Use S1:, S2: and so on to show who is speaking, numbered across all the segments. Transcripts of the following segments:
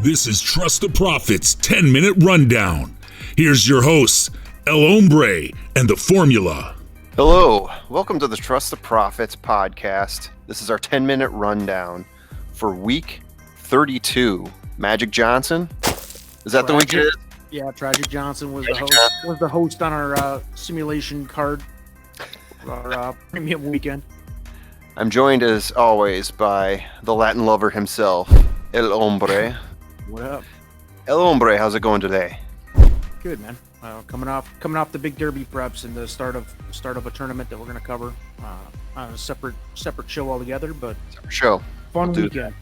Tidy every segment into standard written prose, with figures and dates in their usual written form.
S1: This is Trust the Profits 10-Minute Rundown. Here's your hosts, El Hombre and The Formula.
S2: Hello, welcome to the Trust the Profits podcast. This is our 10-minute rundown for week 32. Magic Johnson, is that the week it is?
S3: Yeah, Tragic Johnson was the host on our simulation card, our premium weekend.
S2: I'm joined as always by the Latin lover himself, El Hombre.
S3: What up?
S2: El Hombre, how's it going today?
S3: Good, man. Coming off the big Derby preps and the start of a tournament that we're going to cover on a separate show altogether, but fun weekend.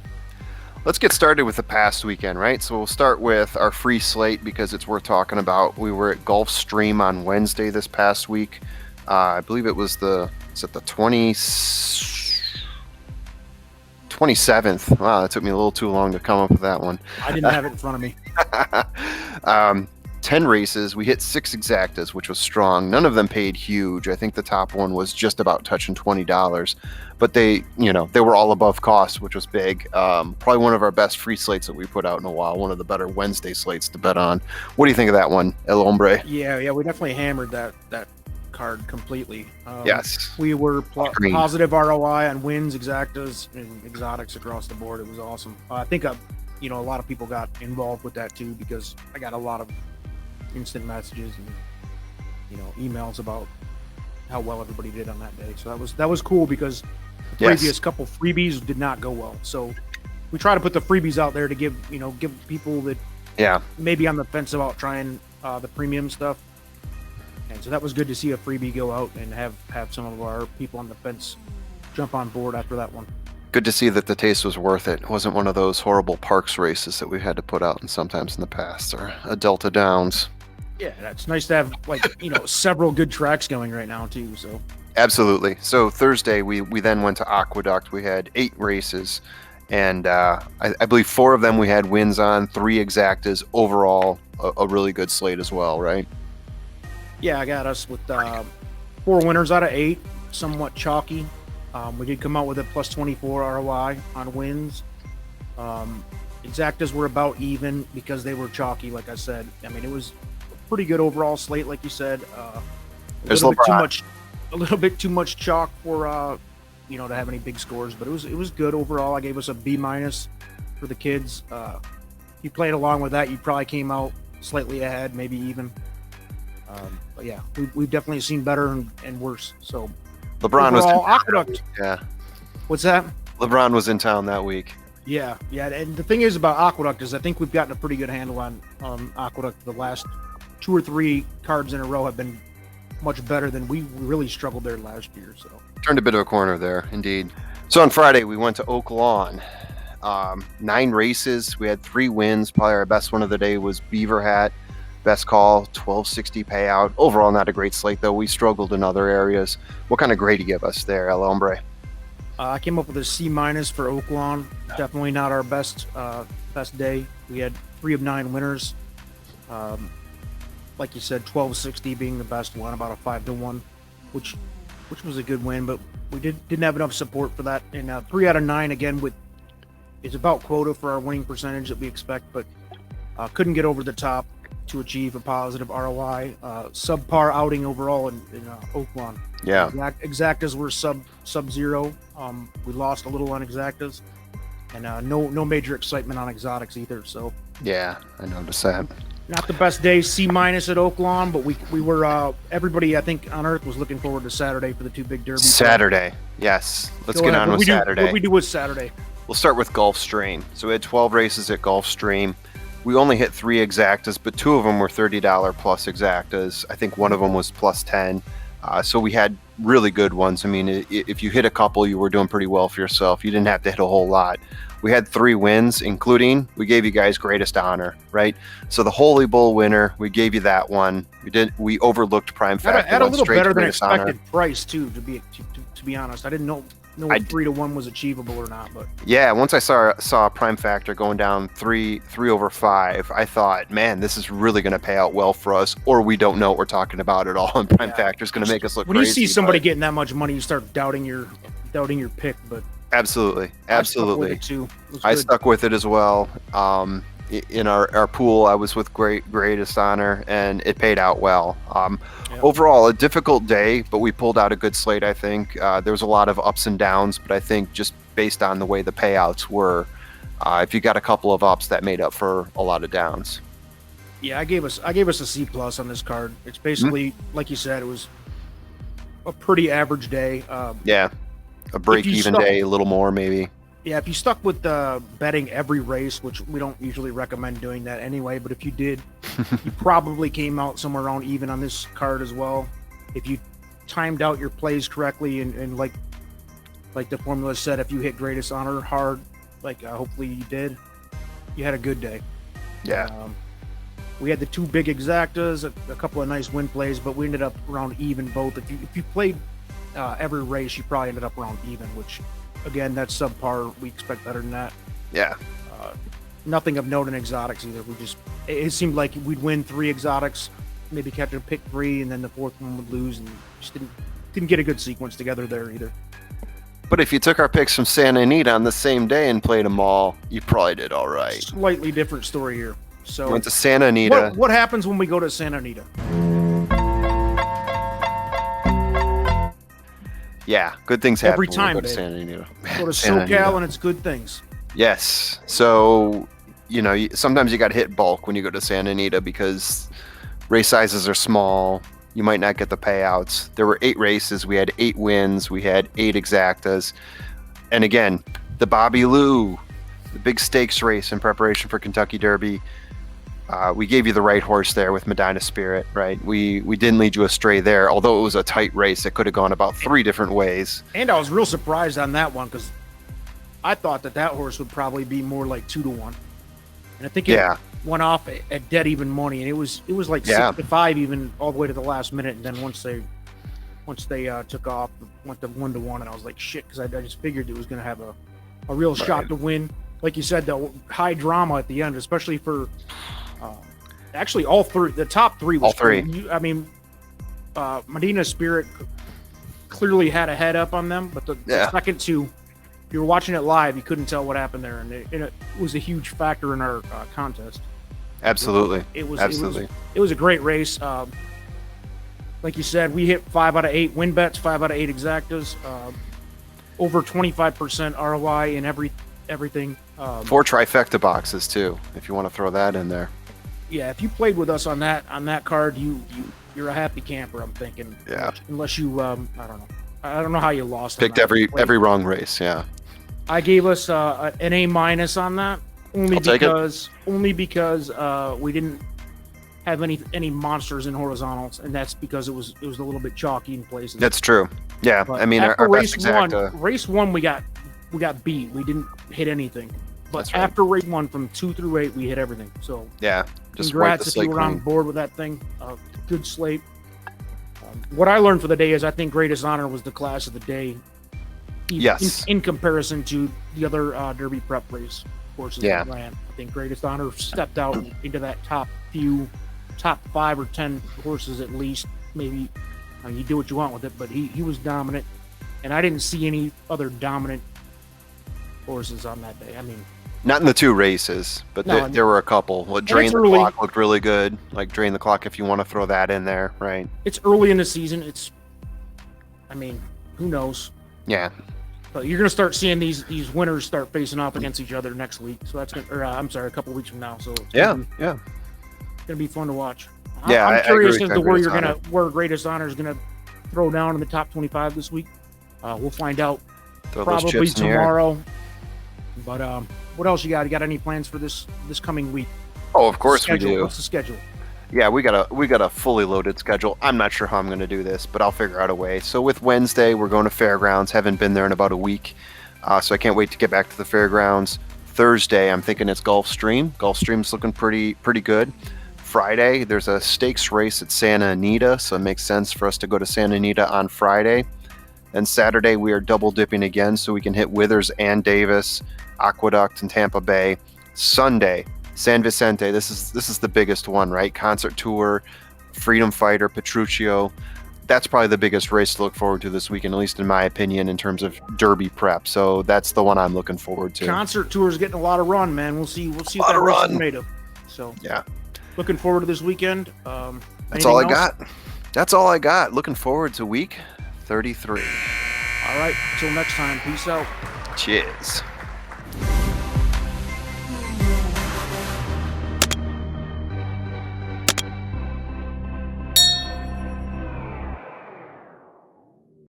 S2: Let's get started with the past weekend, right? So we'll start with our free slate because it's worth talking about. We were at Gulfstream on Wednesday this past week. I believe it was the 27th. Wow, that took me a little too long to come up with that one.
S3: I didn't have it in front of me.
S2: 10 races. We hit 6 exactas, which was strong. None of them paid huge. I think the top one was just about touching $20, but they were all above cost, which was big. Probably one of our best free slates that we put out in a while. One of the better Wednesday slates to bet on. What do you think of that one, El Hombre?
S3: Yeah, we definitely hammered that card completely.
S2: Yes.
S3: We were positive ROI on wins, exactas, and exotics across the board. It was awesome. I think a lot of people got involved with that too, because I got a lot of instant messages and emails about how well everybody did on that day. So that was cool, because the previous couple freebies did not go well. So we try to put the freebies out there to give people that maybe on the fence about trying the premium stuff. And so that was good to see a freebie go out and have some of our people on the fence jump on board after that one.
S2: Good to see that the taste was worth it. It wasn't one of those horrible parks races that we've had to put out and sometimes in the past, or a Delta Downs.
S3: Yeah, it's nice to have several good tracks going right now too. So
S2: absolutely. So Thursday we then went to Aqueduct. We had 8 races, and I believe 4 of them we had wins on, 3 exactas. Overall, a really good slate as well, right?
S3: Yeah, I got us with 4 winners out of 8, somewhat chalky. We did come out with a plus 24 ROI on wins. Exactas were about even because they were chalky, like I said. I mean, it was a pretty good overall slate, like you said. A little bit too much chalk for to have any big scores, but it was good overall. I gave us a B- for the kids. If you played along with that, you probably came out slightly ahead, maybe even. But yeah, we've definitely seen better and worse. So
S2: LeBron was in
S3: Aqueduct.
S2: Yeah.
S3: What's that?
S2: LeBron was in town that week.
S3: Yeah. And the thing is about Aqueduct is I think we've gotten a pretty good handle on Aqueduct. The last 2 or 3 cards in a row have been much better than we really struggled there last year. So
S2: turned a bit of a corner there, indeed. So on Friday we went to Oaklawn. 9 races. We had 3 wins. Probably our best one of the day was Beaver Hat. Best call, $12.60 payout. Overall, not a great slate, though. We struggled in other areas. What kind of grade do you give us there, El Hombre?
S3: I came up with a C- for Oaklawn. Definitely not our best day. We had 3 of 9 winners. Like you said, $12.60 being the best one, about a 5-1, which was a good win. But we didn't have enough support for that. And 3 out of 9 again is about quota for our winning percentage that we expect, but couldn't get over the top to achieve a positive ROI. Subpar outing overall in Oaklawn.
S2: Yeah.
S3: Exactas were sub-zero. We lost a little on exactas, and no major excitement on exotics either. So
S2: yeah, I noticed that.
S3: Not the best day. C- at Oaklawn, but we were everybody I think on Earth was looking forward to Saturday for the 2 big derbies.
S2: Saturday, yes. Let's get on with Saturday.
S3: What we do with Saturday?
S2: We'll start with Gulfstream. So we had 12 races at Gulfstream. We only hit 3 exactas, but 2 of them were $30 plus exactas. I think one of them was plus 10. So we had really good ones. I mean, if you hit a couple, you were doing pretty well for yourself. You didn't have to hit a whole lot. We had 3 wins, including we gave you guys greatest honor, right? So the Holy Bull winner, we gave you that one. We overlooked Prime Factor.
S3: Had a little better than expected price too. To be honest, I didn't know if 3-1 was achievable or not, but
S2: yeah, once I saw Prime Factor going down 3 over 5, I thought, man, this is really going to pay out well for us, or we don't know what we're talking about at all, and Prime Factor is going to make us look
S3: when
S2: crazy.
S3: You see somebody getting that much money, you start doubting your pick. But
S2: absolutely,
S3: I stuck with it too.
S2: I stuck with it as well. in our pool. I was with greatest honor, and it paid out well.
S3: Yeah.
S2: Overall, a difficult day, but we pulled out a good slate, I think. There was a lot of ups and downs, but I think just based on the way the payouts were, if you got a couple of ups, that made up for a lot of downs.
S3: Yeah, I gave us a C+ on this card. It's basically like you said, it was a pretty average day.
S2: Yeah, a break-even day, a little more maybe.
S3: Yeah, if you stuck with betting every race, which we don't usually recommend doing that anyway, but if you did, you probably came out somewhere around even on this card as well. If you timed out your plays correctly and like the formula said, if you hit greatest honor hard, hopefully you did, you had a good day.
S2: Yeah.
S3: We had the two big exactas, a couple of nice win plays, but we ended up around even both. If you played every race, you probably ended up around even, which, again, that's subpar. We expect better than that.
S2: Yeah.
S3: Nothing of note in exotics either. It seemed like we'd win 3 exotics, maybe catch a pick 3, and then the 4th one would lose, and just didn't get a good sequence together there either.
S2: But if you took our picks from Santa Anita on the same day and played them all, you probably did all right.
S3: Slightly different story here. So
S2: we went to Santa Anita.
S3: What happens when we go to Santa Anita?
S2: Yeah, good things happen
S3: every time.
S2: When we go to Santa Anita.
S3: Go to SoCal and it's good things.
S2: Yes. So, sometimes you got to hit bulk when you go to Santa Anita because race sizes are small. You might not get the payouts. There were 8 races. We had 8 wins. We had 8 exactas. And again, the Bobby Lou, the big stakes race in preparation for Kentucky Derby. We gave you the right horse there with Medina Spirit, right? We didn't lead you astray there, although it was a tight race. It could have gone about 3 different ways.
S3: And I was real surprised on that one because I thought that horse would probably be more like 2-1, and I think it went off at dead even money, and it was like 6-5 even all the way to the last minute, and then once they took off, went to 1-1, and I was like shit because I just figured it was going to have a real shot to win. Like you said, the high drama at the end, especially for. Actually, all 3, the top 3 was
S2: all 3.
S3: I mean, Medina Spirit clearly had a head up on them, but the second 2, if you were watching it live, you couldn't tell what happened there, and it was a huge factor in our contest.
S2: Absolutely,
S3: it was
S2: absolutely.
S3: It was a great race. Like you said, we hit 5 out of 8 win bets, 5 out of 8 exactas, over 25% ROI in everything.
S2: 4 trifecta boxes too, if you want to throw that in there.
S3: Yeah, if you played with us on that card, you're a happy camper. I'm thinking.
S2: Yeah.
S3: Unless you, I don't know how you lost.
S2: Picked every wrong race. Yeah.
S3: I gave us an A- on that only because we didn't have any monsters in horizontals, and that's because it was a little bit chalky in places.
S2: That's true. Yeah,
S3: but
S2: I mean our
S3: race
S2: best exacta.
S3: Race 1 we got beat. We didn't hit anything. But after race 1, from 2 through 8, we hit everything. So
S2: yeah, just
S3: congrats if you were on board with that thing. Good slate. What I learned for the day is I think Greatest Honor was the class of the day.
S2: Yes.
S3: In comparison to the other Derby prep race horses that ran, I think Greatest Honor stepped out into that top 5 or 10 horses at least. Maybe you do what you want with it, but he was dominant, and I didn't see any other dominant horses on that day. I mean.
S2: Not in the 2 races, but there were a couple. Drain the Clock looked really good. Like Drain the Clock, if you want to throw that in there, right?
S3: It's early in the season. Who knows?
S2: Yeah.
S3: But you're going to start seeing these winners start facing off against each other next week. So that's a couple weeks from now. So it's going to be fun to watch. I'm curious as to where Greatest Honor is going to throw down in the top 25 this week. We'll find out probably tomorrow. But what else you got? You got any plans for this coming week?
S2: Oh, of course we do.
S3: What's the schedule?
S2: Yeah, we got a fully loaded schedule. I'm not sure how I'm going to do this, but I'll figure out a way. So with Wednesday, we're going to Fairgrounds. Haven't been there in about a week, so I can't wait to get back to the Fairgrounds. Thursday, I'm thinking it's Gulfstream. Gulfstream's looking pretty good. Friday, there's a stakes race at Santa Anita, so it makes sense for us to go to Santa Anita on Friday. And Saturday, we are double dipping again, so we can hit Withers and Davis, Aqueduct, and Tampa Bay. Sunday, San Vicente. This is the biggest one, right? Concert Tour, Freedom Fighter, Petruccio. that's probably the biggest race to look forward to this weekend, at least in my opinion, in terms of Derby prep. So that's the one I'm looking forward to.
S3: Concert Tour is getting a lot of run, man. We'll see what that race is made of. So
S2: yeah,
S3: looking forward to this weekend.
S2: That's all I got. That's all I got. Looking forward to week 33.
S3: All right. Until next time. Peace out.
S2: Cheers.